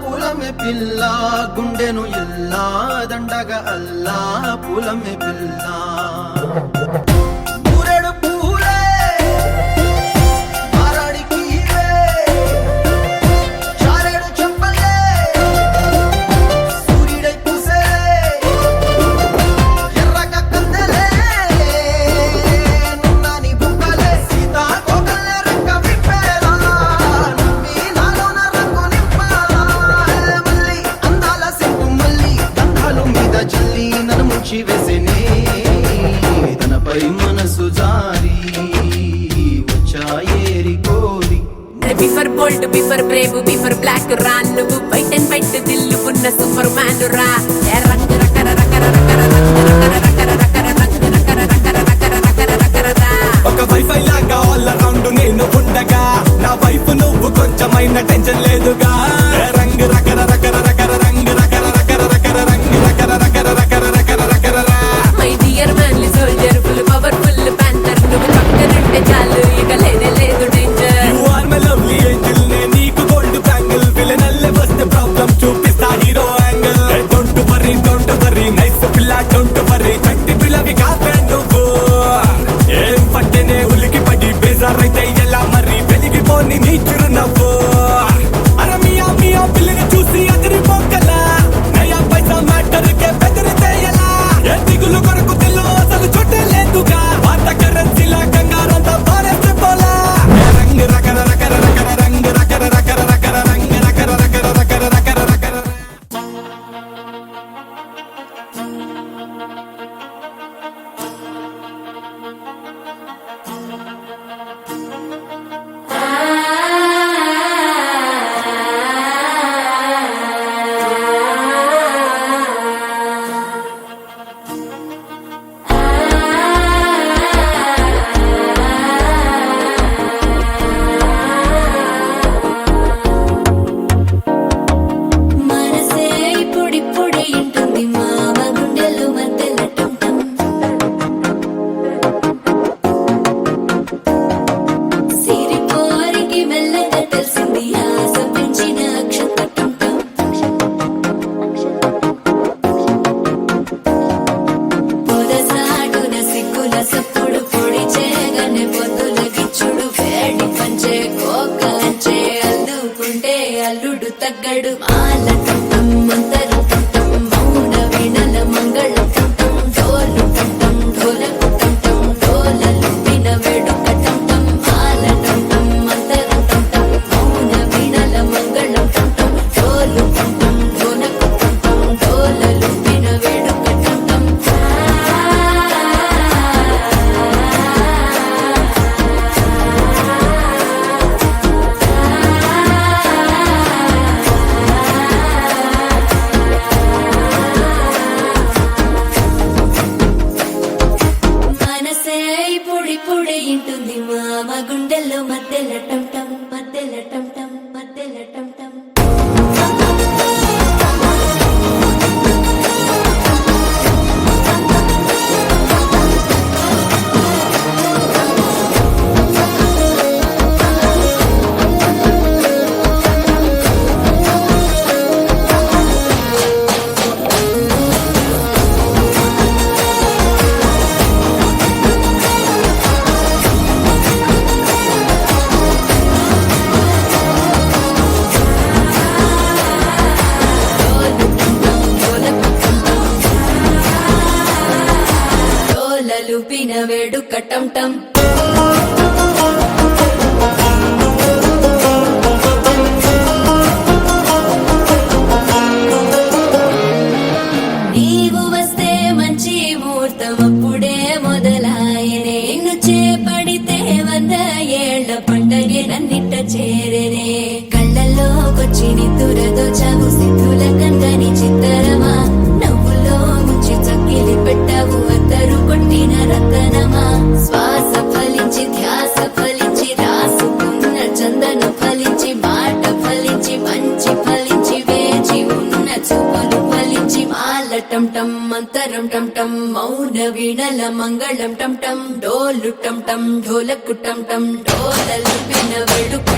పూలమే పిల్ల గుండెను ఎల్లా దండగ అల్లా పూలమే పిల్ల తనపై మనసు జారి వచ్చాయేరి కోరి బిఫర్ బోల్డ్ బిఫర్ బ్రేవ్ బిఫర్ బ్లాక్ రా నువ్వు బయట బయట దిల్లుకున్న సూపర్ మ్యాన్ రా రంగు రకర రకర రకర ఒక వైఫై లాగా ఆల్ అరౌండ్ నేను ఉండగా నా వైఫ్ నువ్వు కొంచెమైన టెన్షన్ లేదుగా రంగు రకర రకర రకర రంగు రకర రకర రకర రంగు రకర రకర రకర రకర రకర my dear manly soldier full powerful panther నువ్వు పక్కనుంటే చాలు ఇక లేనే లేదు danger you are my lovely angel నే నీకు గోల్డ్ బ్యాంగిల్ విలనల్లే వస్తే ప్రాబ్లం చూపిస్తా hero angle don't worry nice పిల్ల డోంట్ వరీ చట్టి పిల్లవి కాపే నువ్వు ఏం పట్టేనే ఉలికి పడి బేజారైతే ఎలా మరి వెలిగిపోని నీ చిరునవ్వు అరే మియా మియా పిల్లని చూసి అదిరిపోకలా నయా పైసా మ్యాటర్ కే బెదిరితే ఎలా ఏ దిగులు కొరకు తెల్లో అసలు చోటే లేదుగా వాట కరెన్సీలా కంగారంతా పారేస్తే పోలా రంగు రకర రకర రకర రంగు రకర రకర రకర రంగు రకర రకర రకర రకర రకర అల్లుడు తగ్గడు మాల టం మంతరు టం మౌన వీణల మంగళం టం డోలు టం ఢోలకు టం డోలలు విన వేడుక టం మాల టం మంతరు టం మౌన వీణల మంగళం టం డోలు టం ఢోలకు టం డోలలు విన వేడుక టం పొడి ఇంటుంది మామ గుండెల్లో మధ్యల టం టం మధ్యల టం టం మధ్యల టం టం లూపిన వేడుక టం టం నీవు వస్తే మంచి ముహూర్తం అప్పుడే మొదలాయనే నిన్ను చేపడితే 100 ఏళ్ల పండగే నన్నిట్ట చేరేనే కళ్ళల్లోకొచ్చి నిద్దురదో చావు సిద్ధుల కందని చిత్తరమా నవ్వులో ముంచి చక్కిలి పెట్టావు అద్దరు కొట్టిన రతనమా శ్వాస ఫలించి ధ్యాస ఫలించి రాసుకున్న చందన ఫలించి మాట ఫలించి మంచి ఫలించి వేచి ఉన్న చూపులు ఫలించి మాల టం టం మంతరం టం టం మౌన వీణల మంగళం టం టం డోలు టం టం ఢోలకు టం టం డోలలు విన వేడుక